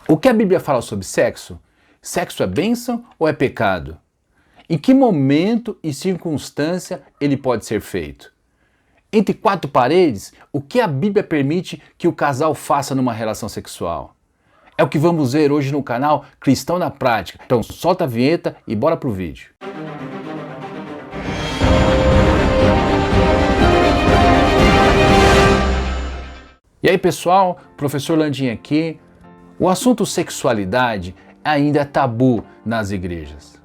O que a Bíblia fala sobre sexo? Sexo é bênção ou é pecado? Em que momento e circunstância ele pode ser feito? Entre quatro paredes, o que a Bíblia permite que o casal faça numa relação sexual? É o que vamos ver hoje no canal Cristão na Prática. Então solta a vinheta e bora pro vídeo. E aí pessoal, professor Landim aqui. O assunto sexualidade ainda é tabu nas igrejas.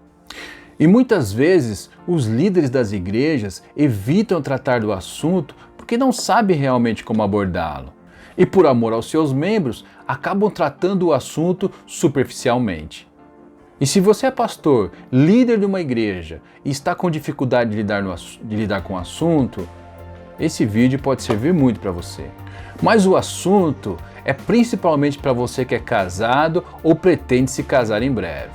E muitas vezes os líderes das igrejas evitam tratar do assunto porque não sabem realmente como abordá-lo. E por amor aos seus membros, acabam tratando o assunto superficialmente. E se você é pastor, líder de uma igreja e está com dificuldade de lidar com o assunto, esse vídeo pode servir muito para você. Mas o assunto é principalmente para você que é casado ou pretende se casar em breve.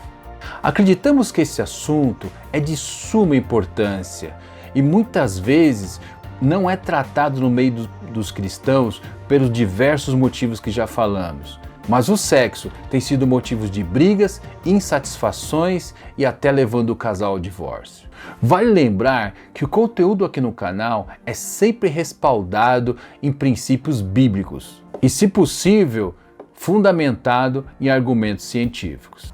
Acreditamos que esse assunto é de suma importância e muitas vezes não é tratado no meio dos cristãos pelos diversos motivos que já falamos. Mas o sexo tem sido motivo de brigas, insatisfações e até levando o casal ao divórcio. Vale lembrar que o conteúdo aqui no canal é sempre respaldado em princípios bíblicos e, se possível, fundamentado em argumentos científicos.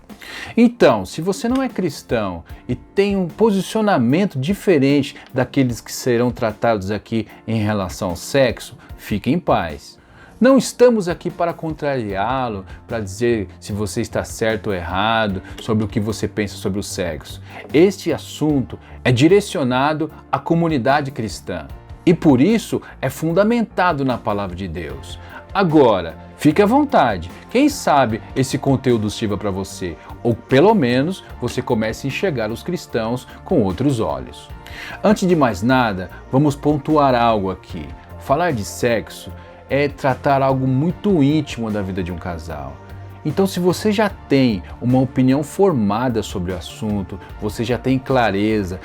Então, se você não é cristão e tem um posicionamento diferente daqueles que serão tratados aqui em relação ao sexo, fique em paz. Não estamos aqui para contrariá-lo, para dizer se você está certo ou errado, sobre o que você pensa sobre o sexo. Este assunto é direcionado à comunidade cristã e por isso é fundamentado na palavra de Deus. Agora, fique à vontade, quem sabe esse conteúdo sirva para você, ou pelo menos você comece a enxergar os cristãos com outros olhos. Antes de mais nada, vamos pontuar algo aqui. Falar de sexo é tratar algo muito íntimo da vida de um casal. Então, se você já tem uma opinião formada sobre o assunto, você já tem clareza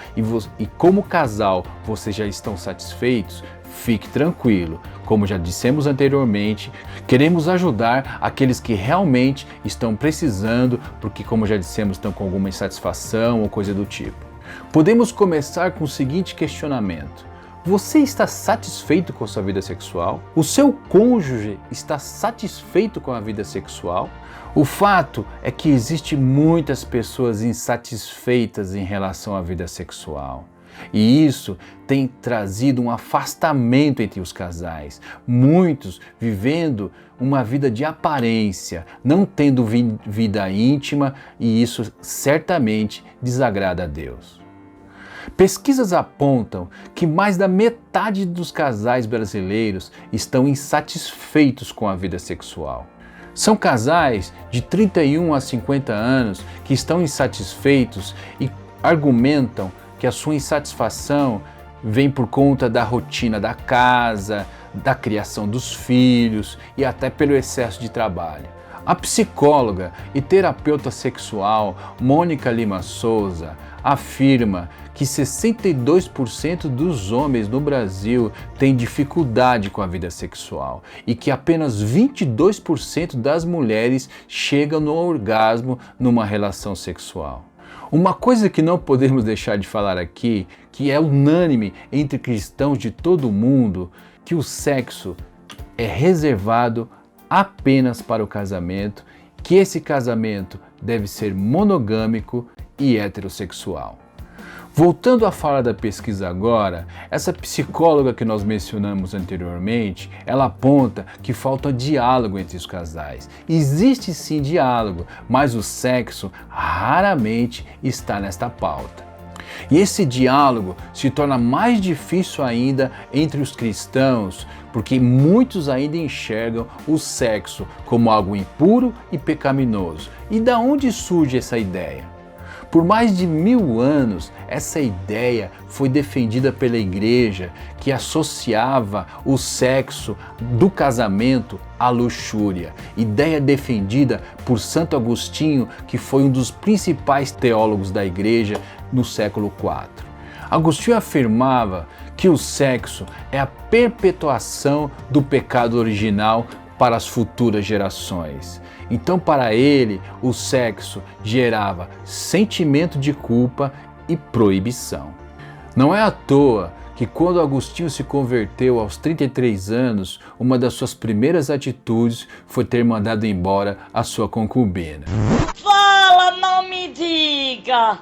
e como casal vocês já estão satisfeitos, fique tranquilo. Como já dissemos anteriormente, queremos ajudar aqueles que realmente estão precisando, porque como já dissemos, estão com alguma insatisfação ou coisa do tipo. Podemos começar com o seguinte questionamento. Você está satisfeito com a sua vida sexual? O seu cônjuge está satisfeito com a vida sexual? O fato é que existem muitas pessoas insatisfeitas em relação à vida sexual. E isso tem trazido um afastamento entre os casais. Muitos vivendo uma vida de aparência, não tendo vida íntima, e isso certamente desagrada a Deus. Pesquisas apontam que mais da metade dos casais brasileiros estão insatisfeitos com a vida sexual. São casais de 31 a 50 anos que estão insatisfeitos e argumentam que a sua insatisfação vem por conta da rotina da casa, da criação dos filhos e até pelo excesso de trabalho. A psicóloga e terapeuta sexual Mônica Lima Souza afirma que 62% dos homens no Brasil têm dificuldade com a vida sexual e que apenas 22% das mulheres chegam no orgasmo numa relação sexual. Uma coisa que não podemos deixar de falar aqui, que é unânime entre cristãos de todo o mundo, que o sexo é reservado apenas para o casamento, que esse casamento deve ser monogâmico e heterossexual. Voltando à fala da pesquisa agora, essa psicóloga que nós mencionamos anteriormente, ela aponta que falta diálogo entre os casais. Existe sim diálogo, mas o sexo raramente está nesta pauta. E esse diálogo se torna mais difícil ainda entre os cristãos, porque muitos ainda enxergam o sexo como algo impuro e pecaminoso. E da onde surge essa ideia? Por mais de 1000 anos, essa ideia foi defendida pela igreja, que associava o sexo do casamento à luxúria. Ideia defendida por Santo Agostinho, que foi um dos principais teólogos da igreja no século IV. Agostinho afirmava que o sexo é a perpetuação do pecado original para as futuras gerações. Então, para ele, o sexo gerava sentimento de culpa e proibição. Não é à toa que quando Agostinho se converteu aos 33 anos, uma das suas primeiras atitudes foi ter mandado embora a sua concubina. Fala, não me diga!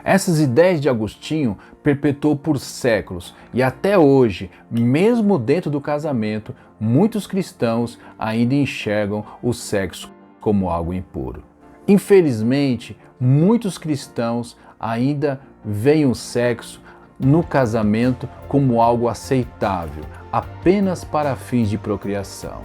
Essas ideias de Agostinho perpetuou por séculos e até hoje, mesmo dentro do casamento, muitos cristãos ainda enxergam o sexo como algo impuro. Infelizmente, muitos cristãos ainda veem o sexo no casamento como algo aceitável, apenas para fins de procriação.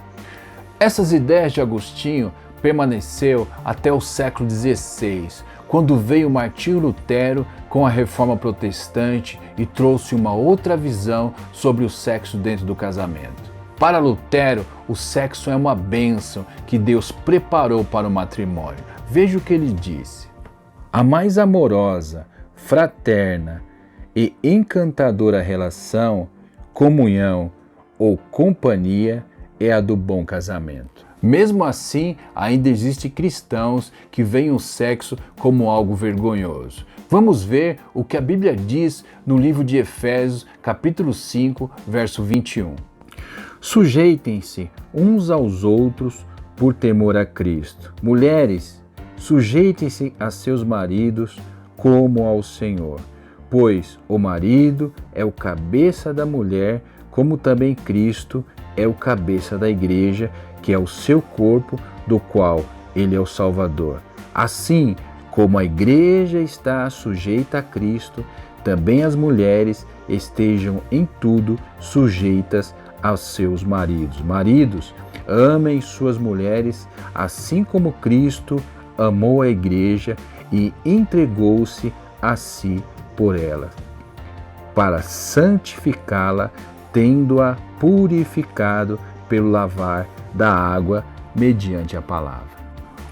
Essas ideias de Agostinho permaneceu até o século XVI, quando veio Martinho Lutero com a Reforma Protestante e trouxe uma outra visão sobre o sexo dentro do casamento. Para Lutero, o sexo é uma bênção que Deus preparou para o matrimônio. Veja o que ele disse: a mais amorosa, fraterna e encantadora relação, comunhão ou companhia é a do bom casamento. Mesmo assim, ainda existem cristãos que veem o sexo como algo vergonhoso. Vamos ver o que a Bíblia diz no livro de Efésios, capítulo 5, verso 21. Sujeitem-se uns aos outros por temor a Cristo. Mulheres, sujeitem-se a seus maridos como ao Senhor, pois o marido é o cabeça da mulher, como também Cristo é o cabeça da igreja, que é o seu corpo, do qual ele é o Salvador. Assim como a igreja está sujeita a Cristo, também as mulheres estejam em tudo sujeitas aos seus maridos. Maridos, amem suas mulheres, assim como Cristo amou a igreja e entregou-se a si por ela, para santificá-la, tendo-a purificado pelo lavar da água mediante a palavra.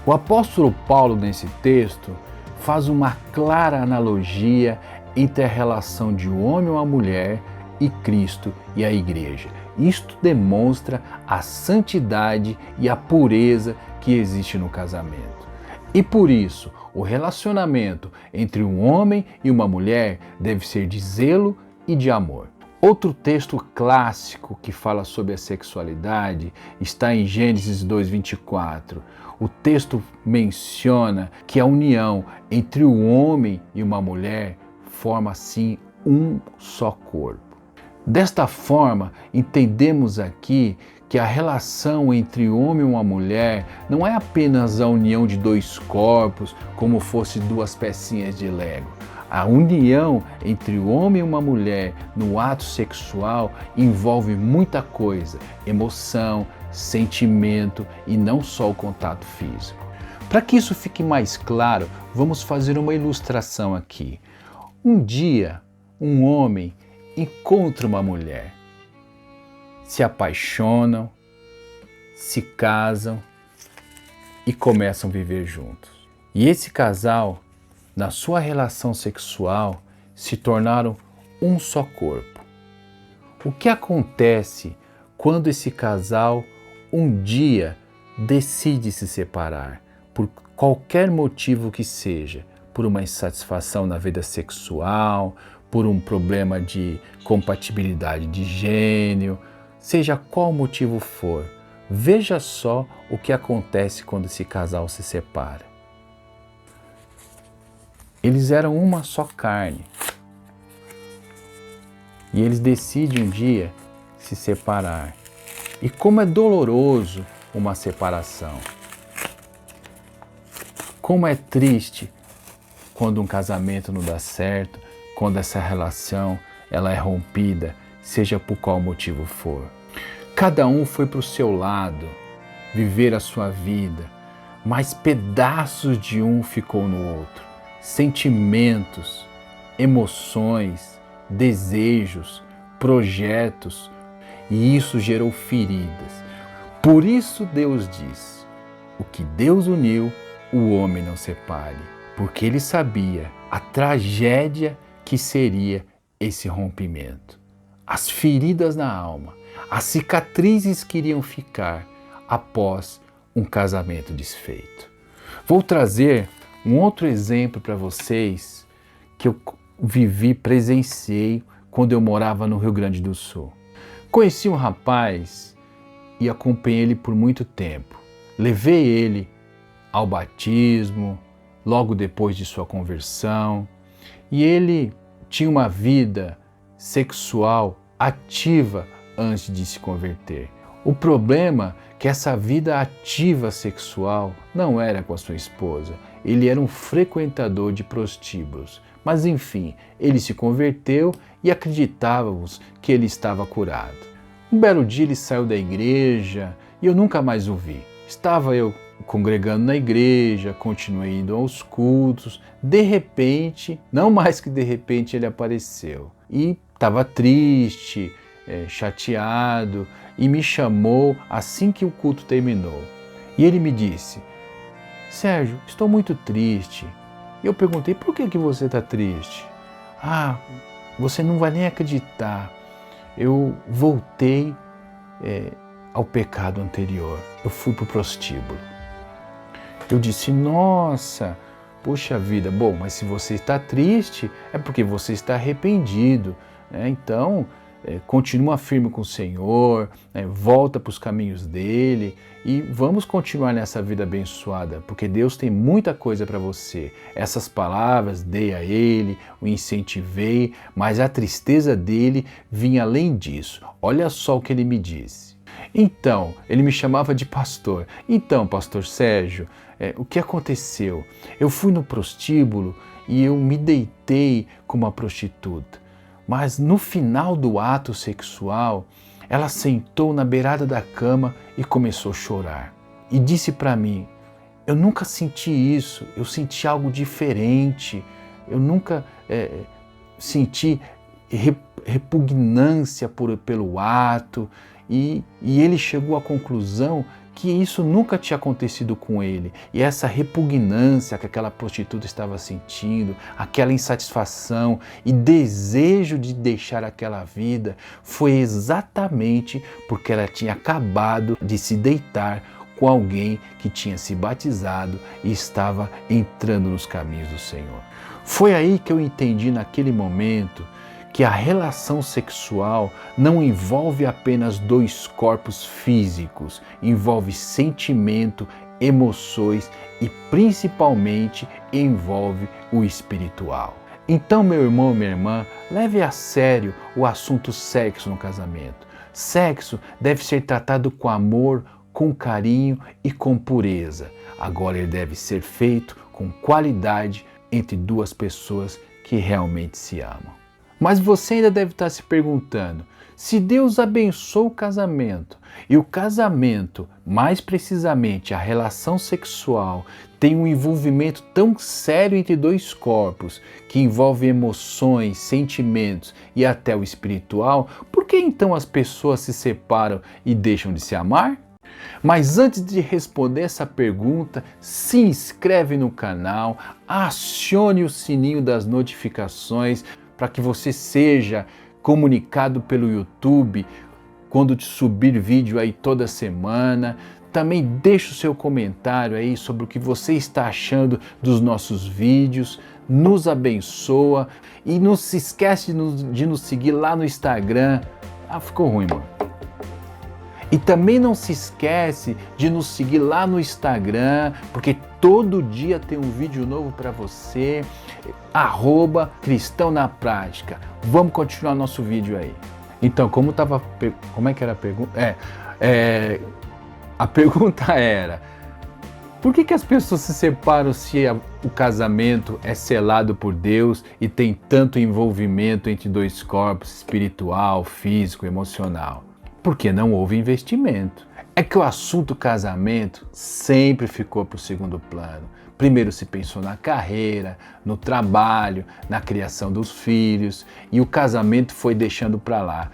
O apóstolo Paulo, nesse texto, faz uma clara analogia entre a relação de um homem ou uma mulher e Cristo e a igreja. Isto demonstra a santidade e a pureza que existe no casamento. E por isso, o relacionamento entre um homem e uma mulher deve ser de zelo e de amor. Outro texto clássico que fala sobre a sexualidade está em Gênesis 2:24. O texto menciona que a união entre o homem e uma mulher forma assim um só corpo. Desta forma, entendemos aqui que a relação entre o homem e uma mulher não é apenas a união de dois corpos, como fosse duas pecinhas de Lego. A união entre o homem e uma mulher no ato sexual envolve muita coisa, emoção, sentimento e não só o contato físico. Para que isso fique mais claro, vamos fazer uma ilustração aqui. Um dia, um homem encontra uma mulher, se apaixonam, se casam e começam a viver juntos. E esse casal, na sua relação sexual, se tornaram um só corpo. O que acontece quando esse casal um dia decide se separar, por qualquer motivo que seja, por uma insatisfação na vida sexual, por um problema de compatibilidade de gênero, seja qual motivo for, veja só o que acontece quando esse casal se separa. Eles eram uma só carne e eles decidem um dia se separar. E como é doloroso uma separação. Como é triste quando um casamento não dá certo, quando essa relação ela é rompida, seja por qual motivo for. Cada um foi para o seu lado, viver a sua vida, mas pedaços de um ficou no outro. Sentimentos, emoções, desejos, projetos, e isso gerou feridas. Por isso Deus diz: o que Deus uniu, o homem não separe, porque ele sabia a tragédia que seria esse rompimento. As feridas na alma, as cicatrizes que iriam ficar, após um casamento desfeito. Vou trazer um outro exemplo para vocês que eu presenciei quando eu morava no Rio Grande do Sul. Conheci um rapaz e acompanhei ele por muito tempo. Levei ele ao batismo, logo depois de sua conversão, e ele tinha uma vida sexual ativa antes de se converter. O problema é que essa vida ativa sexual não era com a sua esposa, ele era um frequentador de prostíbulos. Mas enfim, ele se converteu e acreditávamos que ele estava curado. Um belo dia ele saiu da igreja e eu nunca mais o vi. Estava eu congregando na igreja, continuei indo aos cultos, de repente, não mais que de repente, ele apareceu e estava triste, chateado, e me chamou assim que o culto terminou. E ele me disse: Sérgio, estou muito triste. E eu perguntei: por que você está triste? Ah, você não vai nem acreditar. Eu voltei ao pecado anterior. Eu fui para o prostíbulo. Eu disse: nossa, poxa vida. Bom, mas se você está triste, é porque você está arrependido, né? Então, continua firme com o Senhor, volta para os caminhos dele e vamos continuar nessa vida abençoada, porque Deus tem muita coisa para você. Essas palavras dei a ele, o incentivei, mas a tristeza dele vinha além disso. Olha só o que ele me disse. Então, ele me chamava de pastor. Então, pastor Sérgio, o que aconteceu? Eu fui no prostíbulo e eu me deitei com uma prostituta. Mas no final do ato sexual, ela sentou na beirada da cama e começou a chorar. E disse para mim: eu nunca senti isso, eu senti algo diferente, eu nunca senti repugnância pelo ato. E ele chegou à conclusão que isso nunca tinha acontecido com ele. E essa repugnância que aquela prostituta estava sentindo, aquela insatisfação e desejo de deixar aquela vida, foi exatamente porque ela tinha acabado de se deitar com alguém que tinha se batizado e estava entrando nos caminhos do Senhor. Foi aí que eu entendi naquele momento que a relação sexual não envolve apenas dois corpos físicos, envolve sentimento, emoções e principalmente envolve o espiritual. Então, meu irmão, minha irmã, leve a sério o assunto sexo no casamento. Sexo deve ser tratado com amor, com carinho e com pureza. Agora ele deve ser feito com qualidade entre duas pessoas que realmente se amam. Mas você ainda deve estar se perguntando: se Deus abençoa o casamento e o casamento, mais precisamente a relação sexual, tem um envolvimento tão sério entre dois corpos, que envolve emoções, sentimentos e até o espiritual, por que então as pessoas se separam e deixam de se amar? Mas antes de responder essa pergunta, se inscreve no canal, acione o sininho das notificações para que você seja comunicado pelo YouTube quando te subir vídeo aí toda semana. Também deixe o seu comentário aí sobre o que você está achando dos nossos vídeos, nos abençoa e não se esquece de nos seguir lá no Instagram. Ah, ficou ruim, mano. E também não se esquece de nos seguir lá no Instagram, porque todo dia tem um vídeo novo para você, @Cristão na Prática. Vamos continuar nosso vídeo aí. Então, como é que era a pergunta? A pergunta era: por que as pessoas se separam se o casamento é selado por Deus e tem tanto envolvimento entre dois corpos, espiritual, físico, emocional? Porque não houve investimento. É que o assunto casamento sempre ficou para o segundo plano. Primeiro se pensou na carreira, no trabalho, na criação dos filhos, e o casamento foi deixando para lá.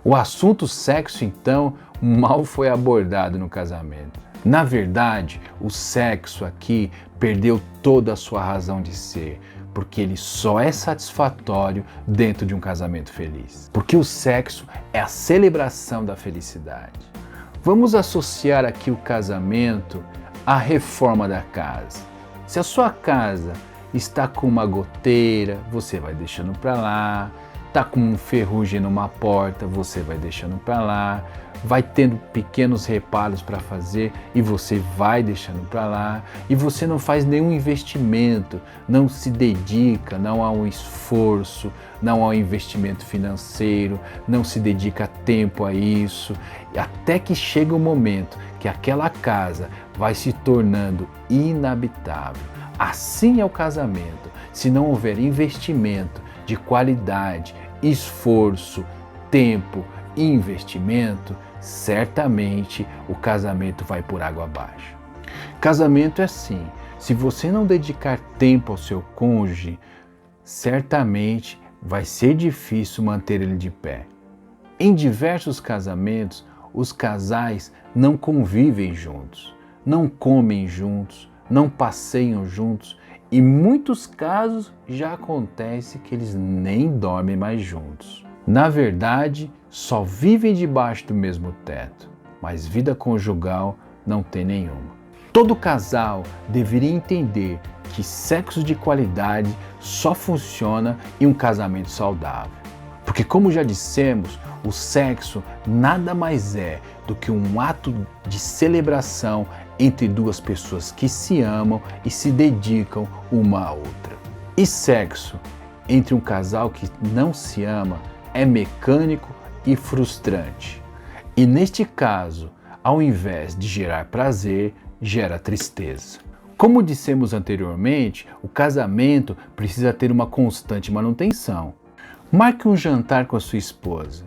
O assunto sexo, então, mal foi abordado no casamento. Na verdade, o sexo aqui perdeu toda a sua razão de ser, porque ele só é satisfatório dentro de um casamento feliz. Porque o sexo é a celebração da felicidade. Vamos associar aqui o casamento à reforma da casa. Se a sua casa está com uma goteira, você vai deixando para lá. Está com um ferrugem numa porta, você vai deixando para lá. Vai tendo pequenos reparos para fazer e você vai deixando para lá. E você não faz nenhum investimento, não se dedica, não há um esforço, não há um investimento financeiro, não se dedica tempo a isso. Até que chega o momento que aquela casa vai se tornando inabitável. Assim é o casamento. Se não houver investimento de qualidade, esforço, tempo e investimento, certamente o casamento vai por água abaixo. Casamento é assim, se você não dedicar tempo ao seu cônjuge, certamente vai ser difícil manter ele de pé. Em diversos casamentos, os casais não convivem juntos, não comem juntos, não passeiam juntos e em muitos casos já acontece que eles nem dormem mais juntos. Na verdade, só vivem debaixo do mesmo teto, mas vida conjugal não tem nenhuma. Todo casal deveria entender que sexo de qualidade só funciona em um casamento saudável. Porque, como já dissemos, o sexo nada mais é do que um ato de celebração entre duas pessoas que se amam e se dedicam uma à outra. E sexo entre um casal que não se ama é mecânico e frustrante. E neste caso, ao invés de gerar prazer, gera tristeza. Como dissemos anteriormente, o casamento precisa ter uma constante manutenção. Marque um jantar com a sua esposa.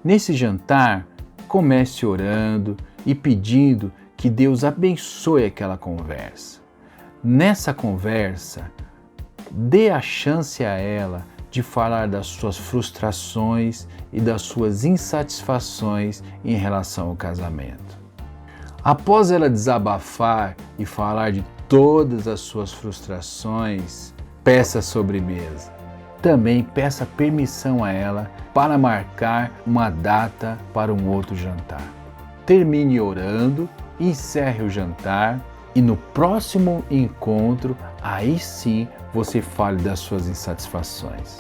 Nesse jantar, comece orando e pedindo que Deus abençoe aquela conversa. Nessa conversa, dê a chance a ela de falar das suas frustrações e das suas insatisfações em relação ao casamento. Após ela desabafar e falar de todas as suas frustrações, peça a sobremesa. Também peça permissão a ela para marcar uma data para um outro jantar. Termine orando, encerre o jantar e no próximo encontro, aí sim você fale das suas insatisfações.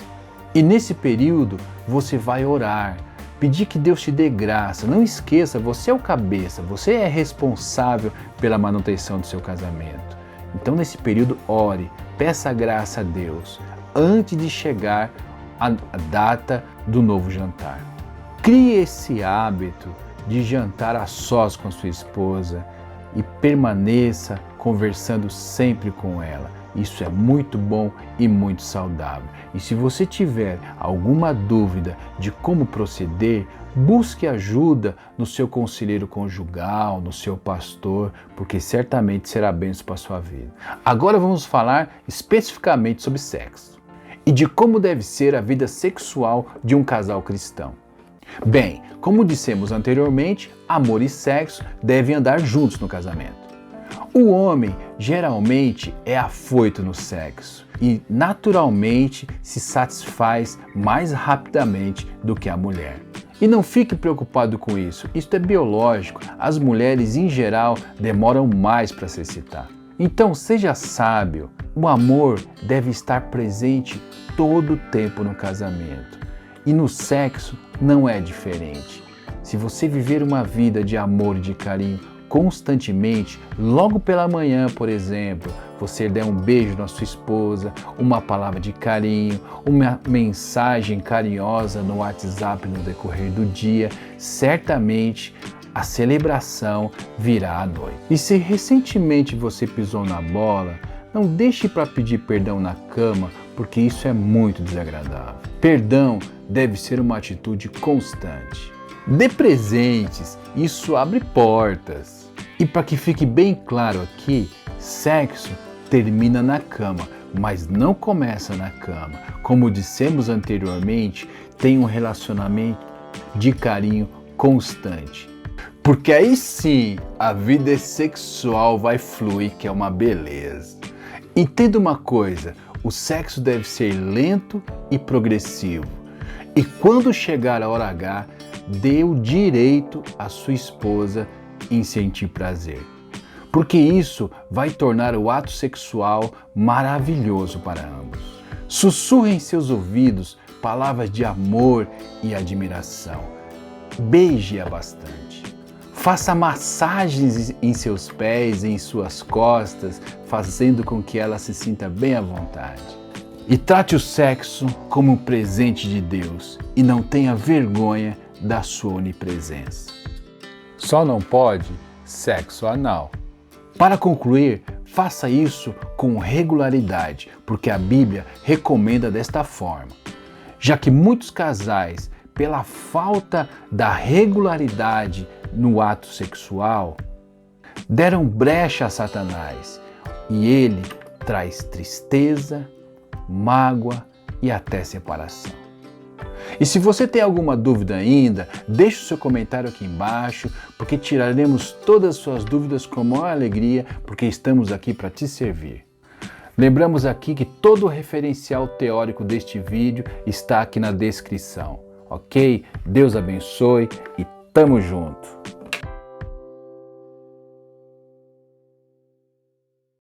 E nesse período você vai orar, pedir que Deus te dê graça. Não esqueça, você é o cabeça, você é responsável pela manutenção do seu casamento. Então nesse período ore, peça graça a Deus antes de chegar a data do novo jantar. Crie esse hábito de jantar a sós com a sua esposa e permaneça conversando sempre com ela. Isso é muito bom e muito saudável. E se você tiver alguma dúvida de como proceder, busque ajuda no seu conselheiro conjugal, no seu pastor, porque certamente será bênção para a sua vida. Agora vamos falar especificamente sobre sexo e de como deve ser a vida sexual de um casal cristão. Bem, como dissemos anteriormente, amor e sexo devem andar juntos no casamento. O homem geralmente é afoito no sexo e naturalmente se satisfaz mais rapidamente do que a mulher. E não fique preocupado com isso, isso é biológico, as mulheres em geral demoram mais para se excitar. Então seja sábio, o amor deve estar presente todo o tempo no casamento. E no sexo não é diferente. Se você viver uma vida de amor e de carinho constantemente, logo pela manhã, por exemplo, você der um beijo na sua esposa, uma palavra de carinho, uma mensagem carinhosa no WhatsApp no decorrer do dia, certamente a celebração virá à noite. E se recentemente você pisou na bola, não deixe para pedir perdão na cama, porque isso é muito desagradável. Perdão deve ser uma atitude constante. Dê presentes, isso abre portas. E para que fique bem claro aqui, sexo termina na cama, mas não começa na cama. Como dissemos anteriormente, tem um relacionamento de carinho constante. Porque aí sim a vida sexual vai fluir, que é uma beleza. Entenda uma coisa, o sexo deve ser lento e progressivo. E quando chegar a hora H, dê o direito à sua esposa em sentir prazer, porque isso vai tornar o ato sexual maravilhoso para ambos. Sussurre em seus ouvidos palavras de amor e admiração. Beije-a bastante. Faça massagens em seus pés, em suas costas, fazendo com que ela se sinta bem à vontade. E trate o sexo como um presente de Deus e não tenha vergonha da sua onipresença. Só não pode sexo anal. Para concluir, faça isso com regularidade, porque a Bíblia recomenda desta forma. Já que muitos casais, pela falta da regularidade no ato sexual, deram brecha a Satanás e ele traz tristeza, mágoa e até separação. E se você tem alguma dúvida ainda, deixe o seu comentário aqui embaixo, porque tiraremos todas as suas dúvidas com maior alegria, porque estamos aqui para te servir. Lembramos aqui que todo o referencial teórico deste vídeo está aqui na descrição, ok? Deus abençoe e tamo junto!